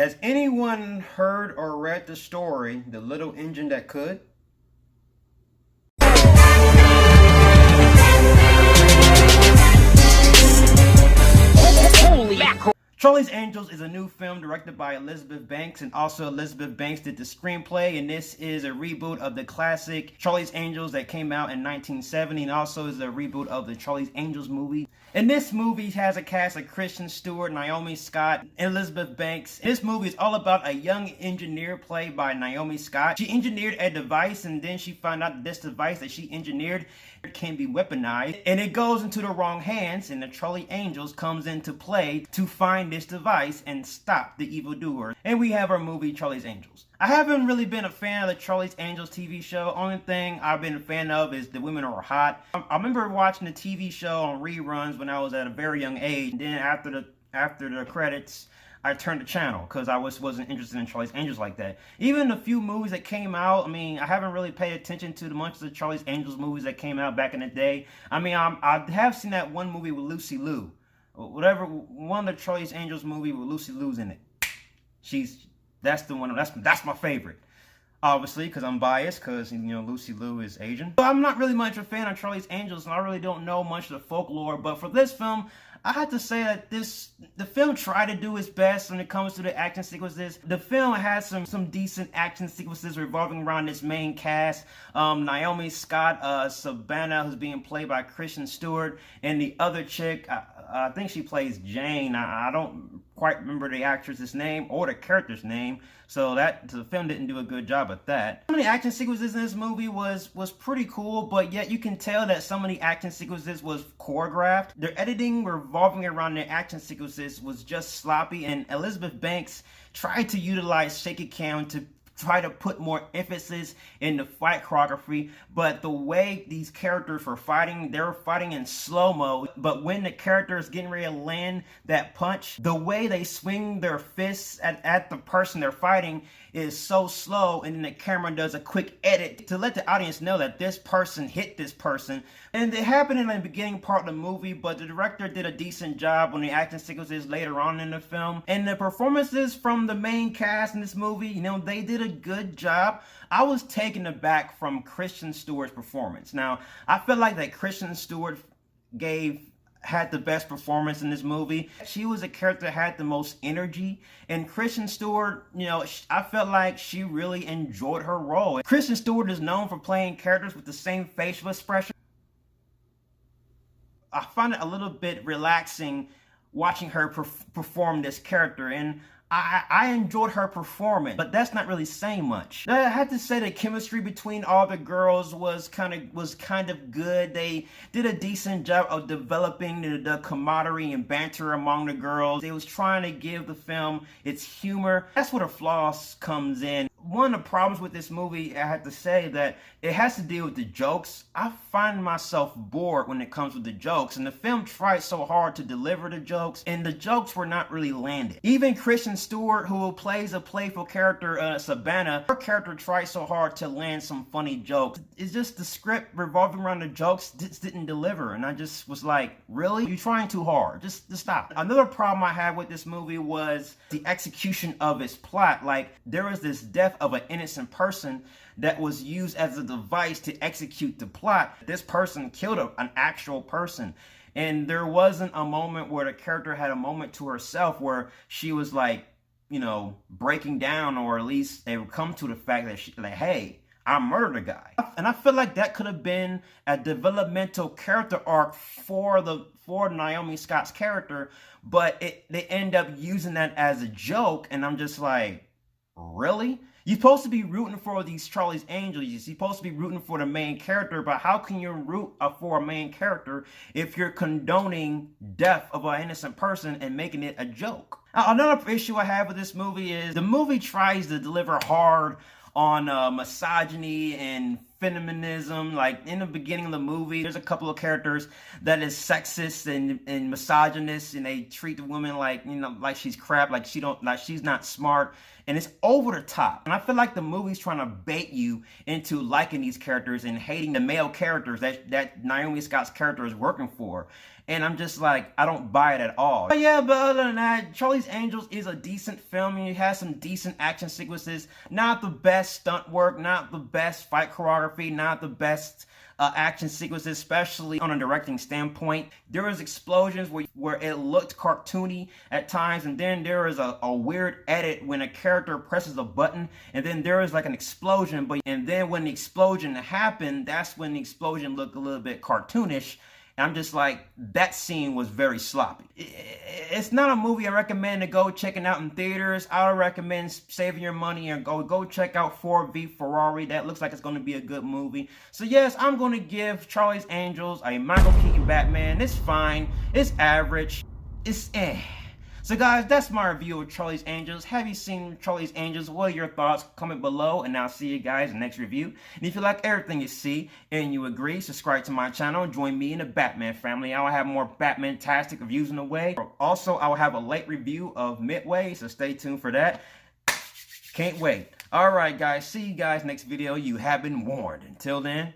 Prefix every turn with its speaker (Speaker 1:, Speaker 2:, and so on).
Speaker 1: Has anyone heard or read the story, The Little Engine That Could?
Speaker 2: Holy mackerel!
Speaker 1: Charlie's Angels is a new film directed by Elizabeth Banks, and also Elizabeth Banks did the screenplay, and this is a reboot of the classic Charlie's Angels that came out in 1970, and also is a reboot of the Charlie's Angels movie. And this movie has a cast of Kristen Stewart, Naomi Scott, and Elizabeth Banks. This movie is all about a young engineer played by Naomi Scott. She engineered a device, and then she found out that this device that she engineered can be weaponized, and it goes into the wrong hands, and the Charlie Angels comes into play to find this device and stop the evildoer. And we have our movie Charlie's Angels. I haven't really been a fan of the Charlie's Angels TV show. Only thing I've been a fan of is The Women Are Hot. I remember watching the TV show on reruns when I was at a very young age, and then after the credits, I turned the channel because I wasn't interested in Charlie's Angels like that. Even the few movies that came out, I mean, I haven't really paid attention to much of the Charlie's Angels movies that came out back in the day. I mean, I have seen that one movie with Lucy Liu. One of the Charlie's Angels movie with Lucy Liu's in it. That's the one, that's my favorite. Obviously, because I'm biased, because, you know, Lucy Liu is Asian. But I'm not really much a fan of Charlie's Angels, and I really don't know much of the folklore. But for this film, I have to say that the film tried to do its best when it comes to the action sequences. The film has some decent action sequences revolving around this main cast. Naomi Scott, Savannah, who's being played by Kristen Stewart, and the other chick, I think she plays Jane. I don't quite remember the actress's name or the character's name, so the film didn't do a good job at that. Some of the action sequences in this movie was pretty cool, but yet you can tell that some of the action sequences was choreographed. Their editing revolving around the action sequences was just sloppy, and Elizabeth Banks tried to utilize shaky cam to try to put more emphasis in the fight choreography, but the way these characters were fighting, they were fighting in slow-mo, but when the character is getting ready to land that punch, the way they swing their fists at the person they're fighting is so slow, and then the camera does a quick edit to let the audience know that this person hit this person. And it happened in the beginning part of the movie, but the director did a decent job on the action sequences later on in the film. And the performances from the main cast in this movie, you know, they did a good job. I was taken aback from Kristen Stewart's performance. Now, I feel like that Kristen Stewart had the best performance in this movie. She was a character that had the most energy, and Kristen Stewart, you know, I felt like she really enjoyed her role. Kristen Stewart is known for playing characters with the same facial expression. I find it a little bit relaxing watching her perform this character, and I enjoyed her performance, but that's not really saying much. I had to say the chemistry between all the girls was kind of good. They did a decent job of developing the camaraderie and banter among the girls. They was trying to give the film its humor. That's where the flaws comes in. One of the problems with this movie, I have to say, that it has to deal with the jokes. I find myself bored when it comes with the jokes, and the film tried so hard to deliver the jokes, and the jokes were not really landed. Even Kristen Stewart, who plays a playful character, Savannah, her character tried so hard to land some funny jokes. It's just the script revolving around the jokes just didn't deliver, and I just was like, really? You're trying too hard. Just stop. Another problem I had with this movie was the execution of its plot. Like, there was this death of an innocent person that was used as a device to execute the plot. This person killed an actual person, and there wasn't a moment where the character had a moment to herself where she was like, you know, breaking down, or at least they would come to the fact that hey, I murdered a guy. And I feel like that could have been a developmental character arc for Naomi Scott's character, but they end up using that as a joke, and I'm just like, really? You're supposed to be rooting for these Charlie's Angels. You're supposed to be rooting for the main character, but how can you root for a main character if you're condoning death of an innocent person and making it a joke? Now, another issue I have with this movie is the movie tries to deliver hard on misogyny and feminism. Like, in the beginning of the movie, there's a couple of characters that is sexist and misogynist, and they treat the woman like, you know, like she's crap, like she's not smart, and it's over the top. And I feel like the movie's trying to bait you into liking these characters and hating the male characters that Naomi Scott's character is working for. And I'm just like, I don't buy it at all. But yeah, but other than that, Charlie's Angels is a decent film, and it has some decent action sequences. Not the best stunt work, not the best fight choreography, not the best action sequences, especially on a directing standpoint. There was explosions where it looked cartoony at times, and then there is a weird edit when a character presses a button, and then there is like an explosion, and then when the explosion happened, that's when the explosion looked a little bit cartoonish. And I'm just like, that scene was very sloppy. It's not a movie I recommend to go checking out in theaters. I would recommend saving your money and go check out Ford v Ferrari. That looks like it's going to be a good movie. So yes, I'm going to give Charlie's Angels a Michael Keaton Batman. It's fine. It's average. It's eh. So guys, that's my review of Charlie's Angels. Have you seen Charlie's Angels? What are your thoughts? Comment below, and I'll see you guys in the next review. And if you like everything you see and you agree, subscribe to my channel and join me in the Batman family. I will have more Batman-tastic reviews in the way. Also, I will have a late review of Midway, so stay tuned for that. Can't wait. Alright guys, see you guys next video. You have been warned. Until then,